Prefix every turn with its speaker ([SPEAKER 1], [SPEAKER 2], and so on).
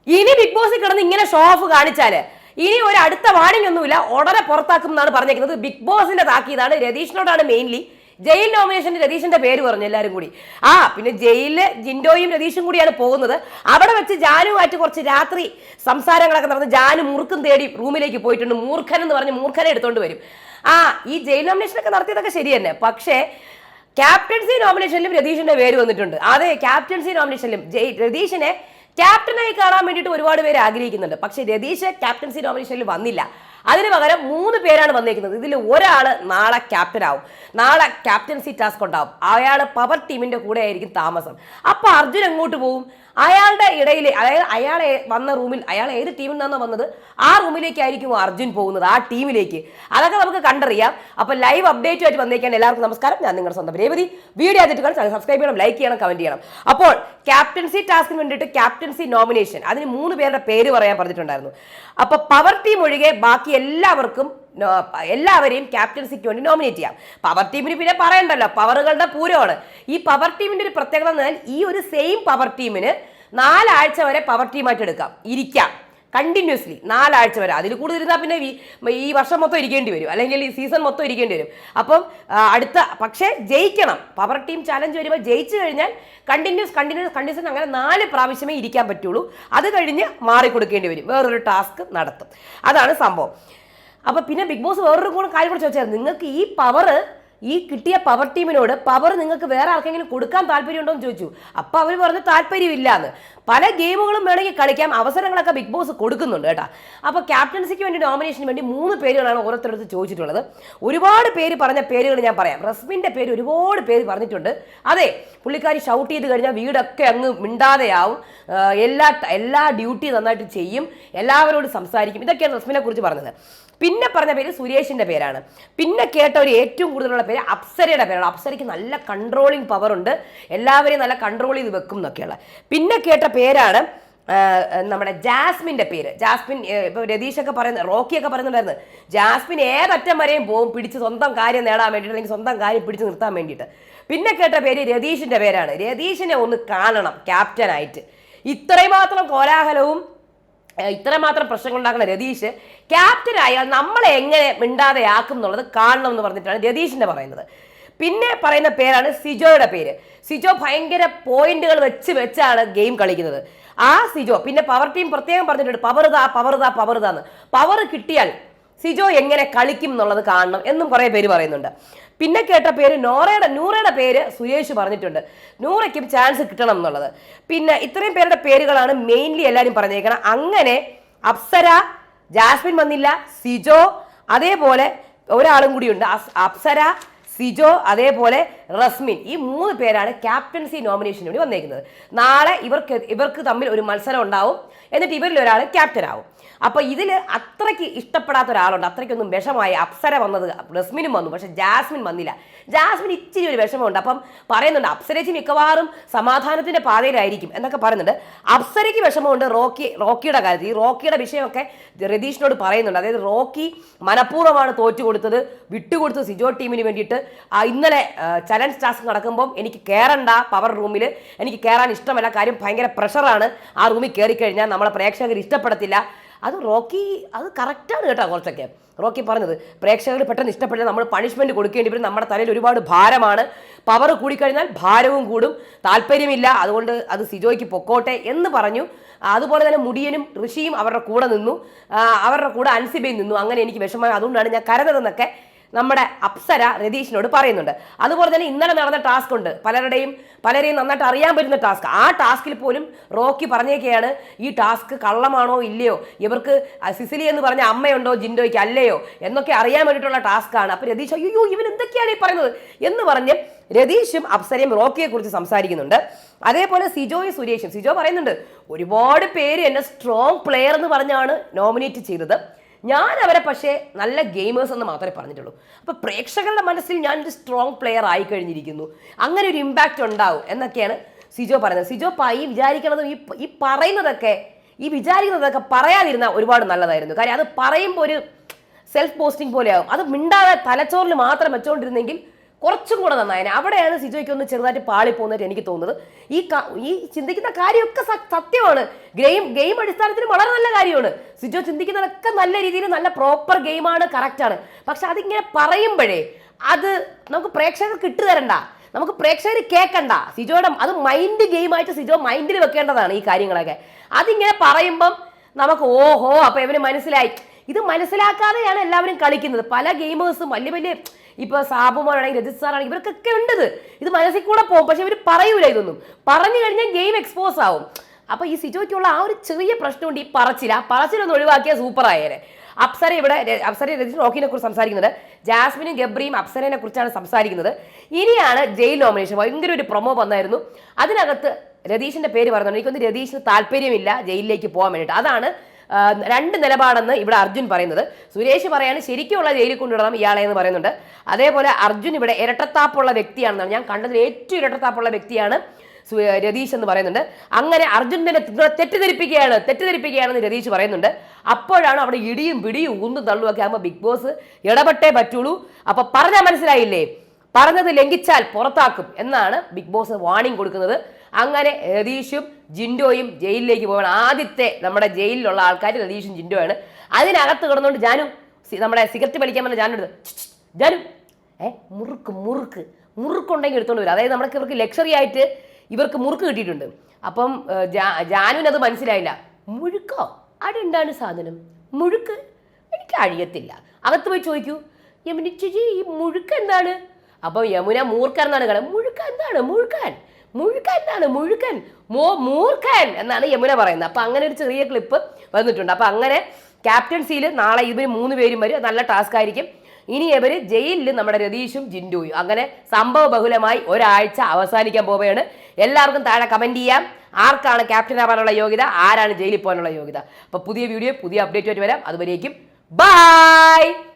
[SPEAKER 1] ഇനി big boss കിടന്ന് ഇങ്ങനെ ഷോ ഓഫ് കാണിച്ചാല് ഇനി ഒരു അടുത്ത വാണിംഗ് ഒന്നുമില്ല, ഉടനെ പുറത്താക്കും എന്നാണ് പറഞ്ഞേക്കുന്നത്. ബിഗ് ബോസിന്റെ താക്കീതാണ്. രതീഷിനോടാണ് മെയിൻലി. ജയിൽ നോമിനേഷന്റെ രതീഷിന്റെ പേര് പറഞ്ഞു എല്ലാവരും കൂടി. പിന്നെ ജയിലില് ജിൻഡോയും രതീഷും കൂടിയാണ് പോകുന്നത്. അവിടെ വെച്ച് ജാനുമായിട്ട് കുറച്ച് രാത്രി സംസാരങ്ങളൊക്കെ നടന്ന് ജാനു മുറുക്കും തേടി റൂമിലേക്ക് പോയിട്ടുണ്ട്. മൂർഖൻ എന്ന് പറഞ്ഞ് മൂർഖനെ എടുത്തോണ്ട് വരും. ഈ ജയിൽ നോമിനേഷനൊക്കെ നടത്തിയതൊക്കെ ശരി തന്നെ. പക്ഷേ ക്യാപ്റ്റൻസി നോമിനേഷനിലും രതീഷിന്റെ പേര് വന്നിട്ടുണ്ട്. അതെ, ക്യാപ്റ്റൻസി നോമിനേഷനിലും രതീഷിനെ ക്യാപ്റ്റനായി കാണാൻ വേണ്ടിയിട്ട് ഒരുപാട് പേര് ആഗ്രഹിക്കുന്നുണ്ട്. പക്ഷെ രതീഷ് ക്യാപ്റ്റൻസി നോമിനേഷനിൽ വന്നില്ല. അതിന് പകരം 3 പേരാണ് വന്നേക്കുന്നത്. ഇതിൽ ഒരാള് നാളെ ക്യാപ്റ്റൻ ആവും, നാളെ ക്യാപ്റ്റൻസി ടാസ്ക് ഉണ്ടാവും. അയാൾ പവർ ടീമിന്റെ കൂടെ ആയിരിക്കും താമസം. അപ്പൊ അർജുൻ എങ്ങോട്ട് പോകും? അയാളുടെ ഇടയിൽ, അതായത് അയാളെ വന്ന റൂമിൽ, അയാൾ ഏത് ടീമിൽ നിന്നാണോ വന്നത് ആ റൂമിലേക്കായിരിക്കും അർജുൻ പോകുന്നത്, ആ ടീമിലേക്ക്. അതൊക്കെ നമുക്ക് കണ്ടറിയാം. അപ്പൊ ലൈവ് അപ്ഡേറ്റ് ആയിട്ട് വന്നേക്കാൻ എല്ലാവർക്കും നമസ്കാരം. ഞാൻ നിങ്ങളുടെ സ്വന്തം രേവതി. വീഡിയോ ആയിട്ട് ചാനൽ സബ്സ്ക്രൈബ് ചെയ്യണം, ലൈക്ക് ചെയ്യണം, കമന്റ് ചെയ്യണം. അപ്പോൾ ക്യാപ്റ്റൻസി ടാസ്കിന് വേണ്ടിയിട്ട് ക്യാപ്റ്റൻസി നോമിനേഷൻ, അതിന് 3 പേരുടെ പേര് പറയാൻ പറഞ്ഞിട്ടുണ്ടായിരുന്നു. അപ്പൊ പവർ ടീം ഒഴികെ ബാക്കി എല്ലാവരെയും ക്യാപ്റ്റൻസിക്ക് വേണ്ടി നോമിനേറ്റ് ചെയ്യാം. പവർ ടീമിന് പിന്നെ പറയണ്ടല്ലോ, പവറുകളുടെ പൂരമാണ്. ഈ പവർ ടീമിന്റെ ഒരു പ്രത്യേകത എന്ന് പറഞ്ഞാൽ ഈ ഒരു സെയിം പവർ ടീമിന് 4 ആഴ്ച വരെ പവർ ടീമായിട്ട് ഇരിക്കാം കണ്ടിന്യൂസ്ലി 4 ആഴ്ച വരെ. അതിൽ കൂടുതൽ ഇരുന്നാൽ പിന്നെ ഈ വർഷം മൊത്തം ഇരിക്കേണ്ടി വരും, അല്ലെങ്കിൽ ഈ സീസൺ മൊത്തം ഇരിക്കേണ്ടി വരും. അപ്പം പക്ഷേ ജയിക്കണം. പവർ ടീം ചാലഞ്ച് വരുമ്പോൾ ജയിച്ചു കഴിഞ്ഞാൽ കണ്ടിന്യൂസ് അങ്ങനെ 4 പ്രാവശ്യമേ ഇരിക്കാൻ പറ്റുള്ളൂ. അത് കഴിഞ്ഞ് മാറിക്കൊടുക്കേണ്ടി വരും, വേറൊരു ടാസ്ക് നടത്തും. അതാണ് സംഭവം. അപ്പം പിന്നെ ബിഗ് ബോസ് വേറൊരു കാര്യം കൂടെ ചോദിച്ചാൽ, നിങ്ങൾക്ക് ഈ കിട്ടിയ പവർ ടീമിനോട് പവർ നിങ്ങൾക്ക് വേറെ ആർക്കെങ്കിലും കൊടുക്കാൻ താല്പര്യമുണ്ടോ എന്ന് ചോദിച്ചു. അപ്പം അവർ പറഞ്ഞു താല്പര്യമില്ല എന്ന്. പല ഗെയിമുകളും വേണമെങ്കിൽ കളിക്കാം, അവസരങ്ങളൊക്കെ ബിഗ് ബോസ് കൊടുക്കുന്നുണ്ട് കേട്ടോ. അപ്പോൾ ക്യാപ്റ്റൻസിക്ക് വേണ്ടി നോമിനേഷന് വേണ്ടി 3 പേരുകളാണ് ഓരോരുത്തരടുത്ത് ചോദിച്ചിട്ടുള്ളത്. ഒരുപാട് പേര് പറഞ്ഞ പേരുകൾ ഞാൻ പറയാം. റസ്മിൻ്റെ പേര് ഒരുപാട് പേര് പറഞ്ഞിട്ടുണ്ട്. അതെ, പുള്ളിക്കാരി ഷൗട്ട് ചെയ്ത് കഴിഞ്ഞാൽ വീടൊക്കെ അങ്ങ് മിണ്ടാതെയാവും, എല്ലാ ഡ്യൂട്ടി നന്നായിട്ട് ചെയ്യും, എല്ലാവരോടും സംസാരിക്കും. ഇതൊക്കെയാണ് റസ്മിനെ കുറിച്ച് പറഞ്ഞത്. പിന്നെ പറഞ്ഞ പേര് സുരേഷിൻ്റെ പേരാണ്. പിന്നെ കേട്ട ഒരു ഏറ്റവും കൂടുതലുള്ള പേര് അപ്സരയുടെ പേരാണ്. അപ്സരയ്ക്ക് നല്ല കൺട്രോളിങ് പവർ ഉണ്ട്, എല്ലാവരെയും നല്ല കൺട്രോൾ ചെയ്ത് വെക്കും എന്നൊക്കെയുള്ള. പിന്നെ കേട്ട പേരാണ് നമ്മുടെ ജാസ്മിൻ്റെ പേര്. ജാസ്മിൻ, ഇപ്പോൾ രതീഷൊക്കെ പറയുന്നത്, റോക്കിയൊക്കെ പറയുന്നുണ്ടായിരുന്നു, ജാസ്മിൻ ഏതറ്റം വരെയും പോകും പിടിച്ച് സ്വന്തം കാര്യം നേടാൻ വേണ്ടിയിട്ട്, അല്ലെങ്കിൽ സ്വന്തം കാര്യം പിടിച്ച് നിർത്താൻ വേണ്ടിയിട്ട്. പിന്നെ കേട്ട പേര് രതീഷിൻ്റെ പേരാണ്. രതീഷിനെ ഒന്ന് കാണണം ക്യാപ്റ്റനായിട്ട്. ഇത്രമാത്രം കോലാഹലവും ഇത്രമാത്രം പ്രശ്നങ്ങൾ ഉണ്ടാക്കുന്ന രതീഷ് ക്യാപ്റ്റനായാൽ നമ്മളെ എങ്ങനെ മിണ്ടാതെയാക്കും എന്നുള്ളത് കാണണം എന്ന് പറഞ്ഞിട്ടാണ് രതീഷിൻ്റെ പറയുന്നത്. പിന്നെ പറയുന്ന പേരാണ് സിജോയുടെ പേര്. സിജോ ഭയങ്കര പോയിന്റുകൾ വെച്ചാണ് ഗെയിം കളിക്കുന്നത്. സിജോ പിന്നെ പവർ ടീം പ്രത്യേകം പറഞ്ഞിട്ടുണ്ട്, പവറുതാന്ന്. പവർ കിട്ടിയാൽ സിജോ എങ്ങനെ കളിക്കും എന്നുള്ളത് കാണണം എന്നും കുറേ പേര് പറയുന്നുണ്ട്. പിന്നെ കേട്ട പേര് നൂറയുടെ പേര് സുരേഷ് പറഞ്ഞിട്ടുണ്ട്, നൂറയ്ക്കും ചാൻസ് കിട്ടണം എന്നുള്ളത്. പിന്നെ ഇത്രയും പേരുടെ പേരുകളാണ് മെയിൻലി എല്ലാവരും പറഞ്ഞേക്കണം. അങ്ങനെ അപ്സര, ജാസ്മിൻ വന്നില്ല, സിജോ, അതേപോലെ ഒരാളും കൂടിയുണ്ട്, അപ്സര, സിജോ, അതേപോലെ റസ്മിൻ. ഈ 3 പേരാണ് ക്യാപ്റ്റൻസി നോമിനേഷന് വേണ്ടി വന്നേക്കുന്നത്. നാളെ ഇവർക്ക് തമ്മിൽ ഒരു മത്സരം ഉണ്ടാവും, എന്നിട്ട് ഇവരിൽ ഒരാൾ ക്യാപ്റ്റൻ ആവും. അപ്പോൾ ഇതിൽ അത്രയ്ക്ക് ഇഷ്ടപ്പെടാത്ത ഒരാളുണ്ട്, അത്രയ്ക്കൊന്നും വിഷമായി. അപ്സര വന്നത്, റസ്മിനും വന്നു, പക്ഷെ ജാസ്മിൻ വന്നില്ല. ജാസ്മിൻ ഇച്ചിരി ഒരു വിഷമമുണ്ട്. അപ്പം പറയുന്നുണ്ട് അപ്സരയ്ക്ക് മിക്കവാറും സമാധാനത്തിന്റെ പാതയിലായിരിക്കും എന്നൊക്കെ പറയുന്നുണ്ട്. അപ്സരയ്ക്ക് വിഷമമുണ്ട് റോക്കിയുടെ കാര്യത്തിൽ. ഈ റോക്കിയുടെ വിഷയമൊക്കെ രതീഷിനോട് പറയുന്നുണ്ട്. അതായത് റോക്കി മനഃപൂർവ്വമാണ് തോറ്റുകൊടുത്തത്, വിട്ടുകൊടുത്തത് സിജോ ടീമിന് വേണ്ടിയിട്ട്. ഇന്നലെ ചലഞ്ച് ടാസ്ക് നടക്കുമ്പം എനിക്ക് കയറണ്ട, പവർ റൂമിൽ എനിക്ക് കയറാൻ ഇഷ്ടമല്ല, കാര്യം ഭയങ്കര പ്രഷറാണ്, ആ റൂമിൽ കയറിക്കഴിഞ്ഞാൽ നമ്മളെ പ്രേക്ഷകർ ഇഷ്ടപ്പെടത്തില്ല. അത് കറക്റ്റാണ് കേട്ടോ. കുറച്ചൊക്കെ റോക്കി പറഞ്ഞത് പ്രേക്ഷകർ പെട്ടെന്ന് ഇഷ്ടപ്പെട്ടാൽ നമ്മൾ പണിഷ്മെന്റ് കൊടുക്കേണ്ടി വരും, നമ്മുടെ തലയിൽ ഒരുപാട് ഭാരമാണ്, പവർ കൂടിക്കഴിഞ്ഞാൽ ഭാരവും കൂടും, താല്പര്യമില്ല, അതുകൊണ്ട് അത് സിജോയ്ക്ക് പൊക്കോട്ടെ എന്ന് പറഞ്ഞു. അതുപോലെ തന്നെ മുടിയനും ഋഷിയും അവരുടെ കൂടെ നിന്നു, അവരുടെ കൂടെ അൻസിബയും നിന്നു. അങ്ങനെ എനിക്ക് വിഷമമായി, അതുകൊണ്ടാണ് ഞാൻ കരഞ്ഞതെന്നൊക്കെ നമ്മുടെ അപ്സര രതീഷിനോട് പറയുന്നുണ്ട്. അതുപോലെ തന്നെ ഇന്നലെ നടന്ന ടാസ്ക് ഉണ്ട്, പലരെയും നന്നായിട്ട് അറിയാൻ പറ്റുന്ന ടാസ്ക്. ആ ടാസ്കിൽ പോലും റോക്കി പറഞ്ഞേക്കെയാണ് ഈ ടാസ്ക് കള്ളമാണോ ഇല്ലയോ, ഇവർക്ക് സിസിലി എന്ന് പറഞ്ഞ അമ്മയുണ്ടോ ജിൻഡോയ്ക്ക് അല്ലയോ എന്നൊക്കെ അറിയാൻ വേണ്ടിയിട്ടുള്ള ടാസ്ക്കാണ്. അപ്പോൾ രതീഷ് അയ്യോ ഇവൻ എന്തൊക്കെയാണ് ഈ പറയുന്നത് എന്ന് പറഞ്ഞ് രതീഷും അപ്സരയും റോക്കിയെ കുറിച്ച് സംസാരിക്കുന്നുണ്ട്. അതേപോലെ സിജോയും സുരേഷും. സിജോ പറയുന്നുണ്ട് ഒരുപാട് പേര് എന്നെ സ്ട്രോങ് പ്ലെയർ എന്ന് പറഞ്ഞാണ് നോമിനേറ്റ് ചെയ്തത്, ഞാൻ അവരെ പക്ഷേ നല്ല ഗെയിമേഴ്സ് എന്ന് മാത്രമേ പറഞ്ഞിട്ടുള്ളൂ. അപ്പോൾ പ്രേക്ഷകരുടെ മനസ്സിൽ ഞാനൊരു സ്ട്രോങ് പ്ലെയർ ആയി കഴിഞ്ഞിരിക്കുന്നു, അങ്ങനെ ഒരു ഇമ്പാക്റ്റ് ഉണ്ടാവും എന്നൊക്കെയാണ് സിജോ പറയുന്നത്. സിജോ വിചാരിക്കുന്നതും ഈ വിചാരിക്കുന്നതൊക്കെ പറയാതിരുന്നാൽ ഒരുപാട് നല്ലതായിരുന്നു. കാര്യം അത് പറയുമ്പോൾ ഒരു സെൽഫ് പോസ്റ്റിംഗ് പോലെയാകും. അത് മിണ്ടാതെ തലച്ചോറിൽ മാത്രം വെച്ചുകൊണ്ടിരുന്നെങ്കിൽ കുറച്ചും കൂടെ നന്നായനെ. അവിടെയാണ് സിജോയ്ക്ക് ഒന്ന് ചെറുതായിട്ട് പാളി പോകുന്നതായിട്ട് എനിക്ക് തോന്നുന്നത്. ഈ ചിന്തിക്കുന്ന കാര്യമൊക്കെ സത്യമാണ്. ഗെയിം അടിസ്ഥാനത്തിൽ വളരെ നല്ല കാര്യമാണ്. സിജോ ചിന്തിക്കുന്നതൊക്കെ നല്ല രീതിയിൽ നല്ല പ്രോപ്പർ ഗെയിമാണ്, കറക്റ്റാണ്. പക്ഷെ അതിങ്ങനെ പറയുമ്പോഴേ അത് നമുക്ക് പ്രേക്ഷകർക്ക് ഇട്ടുതരണ്ട, നമുക്ക് പ്രേക്ഷകർ കേൾക്കണ്ട. സിജോയുടെ അത് മൈൻഡ് ഗെയിമായിട്ട് സിജോ മൈൻഡിൽ വെക്കേണ്ടതാണ് ഈ കാര്യങ്ങളൊക്കെ. അതിങ്ങനെ പറയുമ്പം നമുക്ക് ഓഹോ അപ്പൊ ഇവന് മനസ്സിലായി. ഇത് മനസ്സിലാക്കാതെയാണ് എല്ലാവരും കളിക്കുന്നത്. പല ഗെയിമേഴ്സും വലിയ വലിയ ഇപ്പൊ സാബുമാനാണെങ്കിൽ രജിത് സാറാണെങ്കിൽ ഇവർക്കൊക്കെ ഉണ്ട്. ഇത് മനസ്സിൽ കൂടെ പോകും, പക്ഷെ ഇവർ പറയൂല. ഇതൊന്നും പറഞ്ഞു കഴിഞ്ഞാൽ ഗെയിം എക്സ്പോസ് ആവും. അപ്പൊ ഈ സിജോയ്ക്കുള്ള ആ ഒരു ചെറിയ പ്രശ്നമുണ്ട്, ഈ പറച്ചിലൊന്ന് ഒഴിവാക്കിയാൽ സൂപ്പർ ആയേനെ. അപ്സര രതീഷ് റോക്കിനെ കുറിച്ച് സംസാരിക്കുന്നത്, ജാസ്മിനും ഗബ്രിയും അപ്സരനെ കുറിച്ചാണ് സംസാരിക്കുന്നത്. ഇനിയാണ് ജയിൽ നോമിനേഷൻ. ഭയങ്കര ഒരു പ്രൊമോ വന്നായിരുന്നു. അതിനകത്ത് രതീഷിന്റെ പേര് പറയുന്നുണ്ട്. എനിക്കൊന്ന് രതീഷിന് താല്പര്യമില്ല ജയിലിലേക്ക് പോകാൻ വേണ്ടിയിട്ട്. അതാണ് രണ്ട് നിലപാടെന്ന് ഇവിടെ അർജുൻ പറയുന്നത്. സുരേഷ് പറയാണ് ശരിക്കുള്ള ജയിലിൽ കൊണ്ടുവിടണം ഇയാളെ എന്ന് പറയുന്നുണ്ട്. അതേപോലെ അർജുൻ ഇവിടെ ഇരട്ടത്താപ്പുള്ള വ്യക്തിയാണെന്നാണ് ഞാൻ കണ്ടതിൽ ഏറ്റവും ഇരട്ടത്താപ്പുള്ള വ്യക്തിയാണ് രതീഷ് എന്ന് പറയുന്നുണ്ട്. അങ്ങനെ അർജുൻ തന്നെ തെറ്റിദ്ധരിപ്പിക്കുകയാണെന്ന് രതീഷ് പറയുന്നുണ്ട്. അപ്പോഴാണ് അവിടെ ഇടിയും പിടിയും ഊന്നും തള്ളുമൊക്കെ ആകുമ്പോൾ ബിഗ് ബോസ് ഇടപെട്ടേ പറ്റുള്ളൂ. അപ്പൊ പറഞ്ഞാൽ മനസ്സിലായില്ലേ, പറഞ്ഞത് ലംഘിച്ചാൽ പുറത്താക്കും എന്നാണ് ബിഗ് ബോസ് വാണിംഗ് കൊടുക്കുന്നത്. അങ്ങനെ രതീഷും ജിൻഡോയും ജയിലിലേക്ക് പോകണം. ആദ്യത്തെ നമ്മുടെ ജയിലിലുള്ള ആൾക്കാർ രതീഷും ജിൻഡോയാണ്. അതിനകത്ത് കിടന്നുകൊണ്ട് നമ്മുടെ സിഗരറ്റ് വലിക്കാൻ പറഞ്ഞ ജാനു മുറുക്കുണ്ടെങ്കിൽ എടുത്തോണ്ട് വരും. അതായത് നമുക്ക് ഇവർക്ക് ലക്ഷറി ആയിട്ട് ഇവർക്ക് മുറുക്ക് കിട്ടിയിട്ടുണ്ട്. അപ്പം ജാനുവിന് അത് മനസ്സിലായില്ല. മുഴുക്കോ അതെന്താണ് സാധനം? മുഴുക്ക് എനിക്ക് അഴിയത്തില്ല. അകത്ത് പോയി ചോദിക്കൂ, യമുന ചേച്ചി ഈ മുഴുക്ക് എന്താണ്? അപ്പം യമുന മൂർക്കൻ എന്നാണ് കാണുക. മുഴുക്ക എന്താണ്? മൂർഖൻ എന്നാണ് യമുന പറയുന്നത്. അപ്പൊ അങ്ങനെ ഒരു ചെറിയ ക്ലിപ്പ് വന്നിട്ടുണ്ട്. അപ്പൊ അങ്ങനെ ക്യാപ്റ്റൻസിയിൽ നാളെ ഇവർ 3 പേരും വരും. നല്ല ടാസ്ക് ആയിരിക്കും. ഇനി ഇവര് ജയിലിൽ നമ്മുടെ രതീഷും ജിൻഡോയും. അങ്ങനെ സംഭവ ബഹുലമായി ഒരാഴ്ച അവസാനിക്കാൻ പോവുകയാണ്. എല്ലാവർക്കും താഴെ കമന്റ് ചെയ്യാം, ആർക്കാണ് ക്യാപ്റ്റൻ ആവാനുള്ള യോഗ്യത, ആരാണ് ജയിലിൽ പോകാനുള്ള യോഗ്യത. അപ്പൊ പുതിയ വീഡിയോ പുതിയ അപ്ഡേറ്റ് ആയിട്ട് വരാം. അതുവരേക്കും ബൈ.